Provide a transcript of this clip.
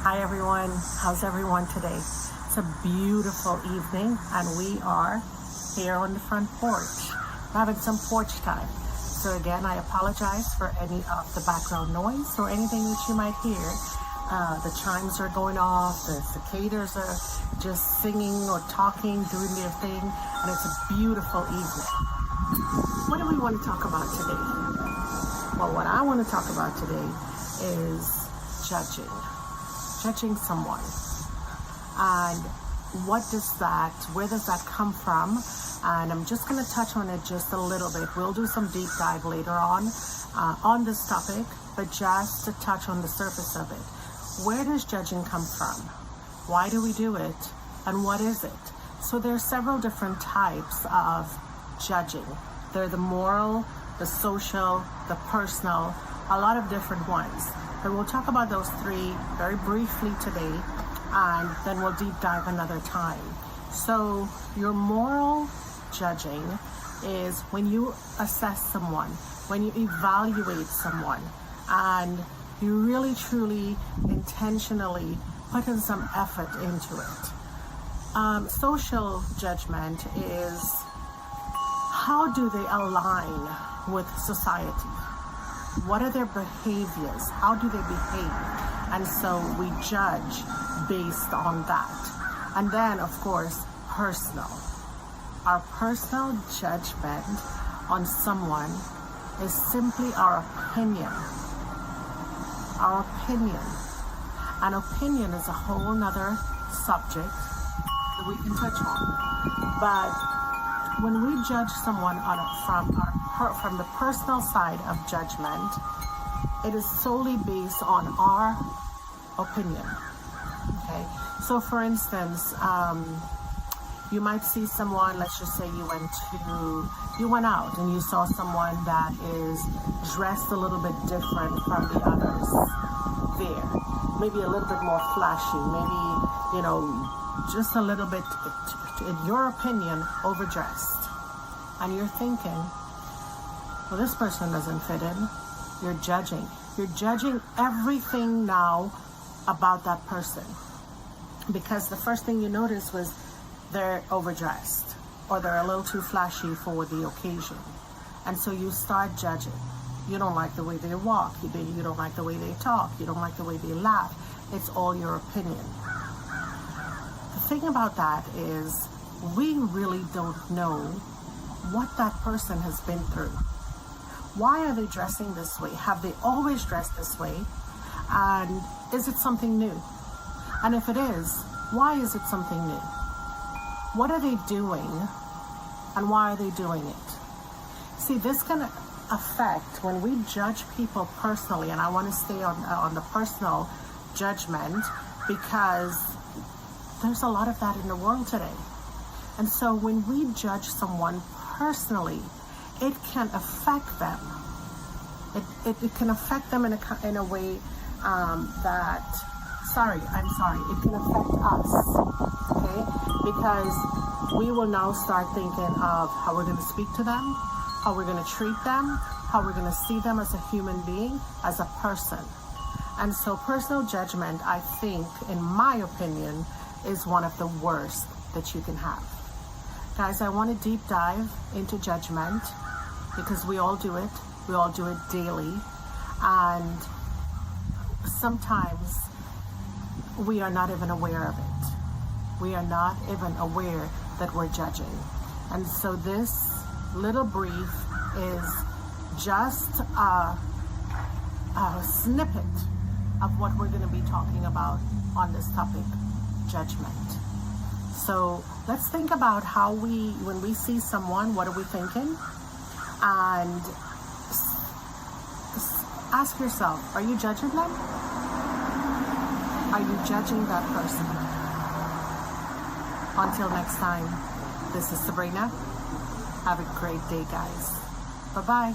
Hi everyone, how's everyone today? It's a beautiful evening and we are here on the front porch. We're having some porch time. So again, I apologize for any of the background noise or anything that you might hear. The chimes are going off, the cicadas are just singing or talking, doing their thing, and it's a beautiful evening. What do we want to talk about today? Well, what I want to talk about today is judging someone. And where does that come from? And I'm just going to touch on it just a little bit. We'll do some deep dive later on this topic, but just to touch on the surface of it. Where does judging come from? Why do we do it? And what is it? So there are several different types of judging. They're the moral, the social, the personal, a lot of different ones. But we'll talk about those three very briefly today, and then we'll deep dive another time. So your moral judging is when you assess someone, when you evaluate someone, and you really truly intentionally put in some effort into it. Social judgment is how do they align with society? What are their behaviors? How do they behave? And so we judge based on that. And then, of course, personal. Our personal judgment on someone is simply our opinion. Our opinion. An opinion is a whole nother subject that we can touch on. But when we judge someone from the personal side of judgment, it is solely based on our opinion. Okay, so for instance, you might see someone. Let's just say you went out and you saw someone that is dressed a little bit different from the others. There, maybe a little bit more flashy. Maybe just a little bit, in your opinion, overdressed. And you're thinking, well, this person doesn't fit in. You're judging. You're judging everything now about that person. Because the first thing you noticed was they're overdressed or they're a little too flashy for the occasion. And so you start judging. You don't like the way they walk. You don't like the way they talk. You don't like the way they laugh. It's all your opinion. The thing about that is we really don't know what that person has been through. Why are they dressing this way? Have they always dressed this way? And is it something new? And if it is, why is it something new? What are they doing? And why are they doing it? See, this can affect when we judge people personally, and I want to stay on the personal judgment because there's a lot of that in the world today. And so when we judge someone personally, it can affect them. It can affect them in a way it can affect us, okay? Because we will now start thinking of how we're going to speak to them, how we're going to treat them, how we're going to see them as a human being, as a person. And so personal judgment, I think, in my opinion, is one of the worst that you can have. Guys, I want to deep dive into judgment because we all do it. We all do it daily. And sometimes we are not even aware of it. We are not even aware that we're judging. And so this little brief is just a snippet of what we're going to be talking about on this topic, judgment. So let's think about when we see someone, what are we thinking? And ask yourself, are you judging them? Are you judging that person? Until next time, this is Sabrina. Have a great day, guys. Bye-bye.